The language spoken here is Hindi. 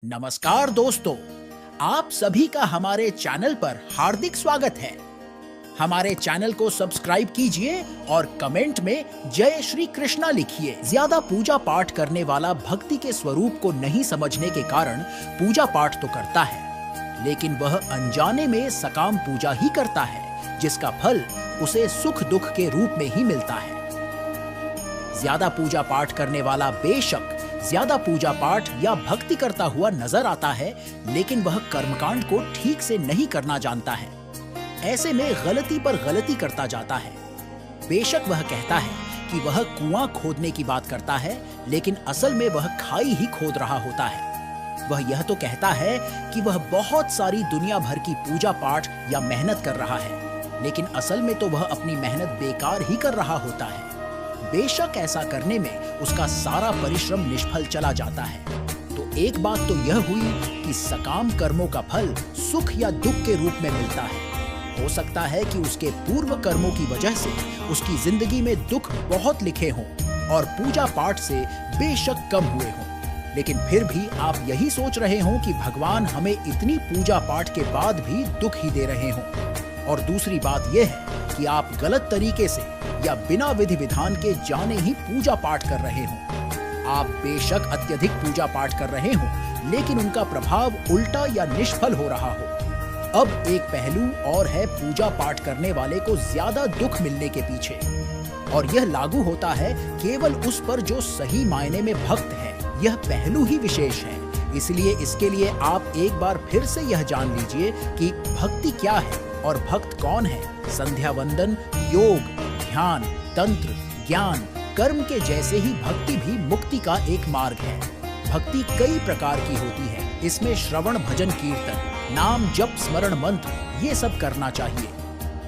नमस्कार दोस्तों, आप सभी का हमारे चैनल पर हार्दिक स्वागत है। हमारे चैनल को सब्सक्राइब कीजिए और कमेंट में जय श्री कृष्णा लिखिए। ज्यादा पूजा पाठ करने वाला भक्ति के स्वरूप को नहीं समझने के कारण पूजा पाठ तो करता है, लेकिन वह अनजाने में सकाम पूजा ही करता है, जिसका फल उसे सुख दुख के रूप में ही मिलता है। ज्यादा पूजा पाठ करने वाला बेशक ज्यादा पूजा पाठ या भक्ति करता हुआ नजर आता है, लेकिन वह कर्मकांड को ठीक से नहीं करना जानता है। ऐसे में गलती पर गलती करता जाता है। बेशक वह कहता है कि वह कुआं खोदने की बात करता है, लेकिन असल में वह खाई ही खोद रहा होता है। वह यह तो कहता है कि वह बहुत सारी दुनिया भर की पूजा पाठ या मेहनत कर रहा है, लेकिन असल में तो वह अपनी मेहनत बेकार ही कर रहा होता है। बेशक ऐसा करने में उसका सारा परिश्रम निष्फल चला जाता है। तो एक बात तो यह हुई कि सकाम कर्मों का फल सुख या दुख के रूप में मिलता है। हो सकता है कि उसके पूर्व कर्मों की वजह से उसकी जिंदगी में दुख बहुत लिखे हों और पूजा पाठ से बेशक कम हुए हों, लेकिन फिर भी आप यही सोच रहे हों कि भगवान हमें इतनी पूजा पाठ के बाद भी दुख ही दे रहे हों। और दूसरी बात यह है कि आप गलत तरीके से या बिना विधि विधान के जाने ही पूजा पाठ कर रहे हों। आप बेशक अत्यधिक पूजा पाठ कर रहे हों, लेकिन उनका प्रभाव उल्टा या निष्फल हो रहा हो। अब एक पहलू और है पूजा पाठ करने वाले को ज्यादा दुख मिलने के पीछे, और यह लागू होता है केवल उस पर जो सही मायने में भक्त है। यह पहलू ही विशेष है, इसलिए इसके लिए आप एक बार फिर से यह जान लीजिए कि भक्ति क्या है और भक्त कौन है। संध्या वंदन, योग, ध्यान, तंत्र, ज्ञान, कर्म के जैसे ही भक्ति भी मुक्ति का एक मार्ग है। भक्ति कई प्रकार की होती है। इसमें श्रवण, भजन, कीर्तन, नाम, जप, स्मरण, मंत्र, ये सब करना चाहिए।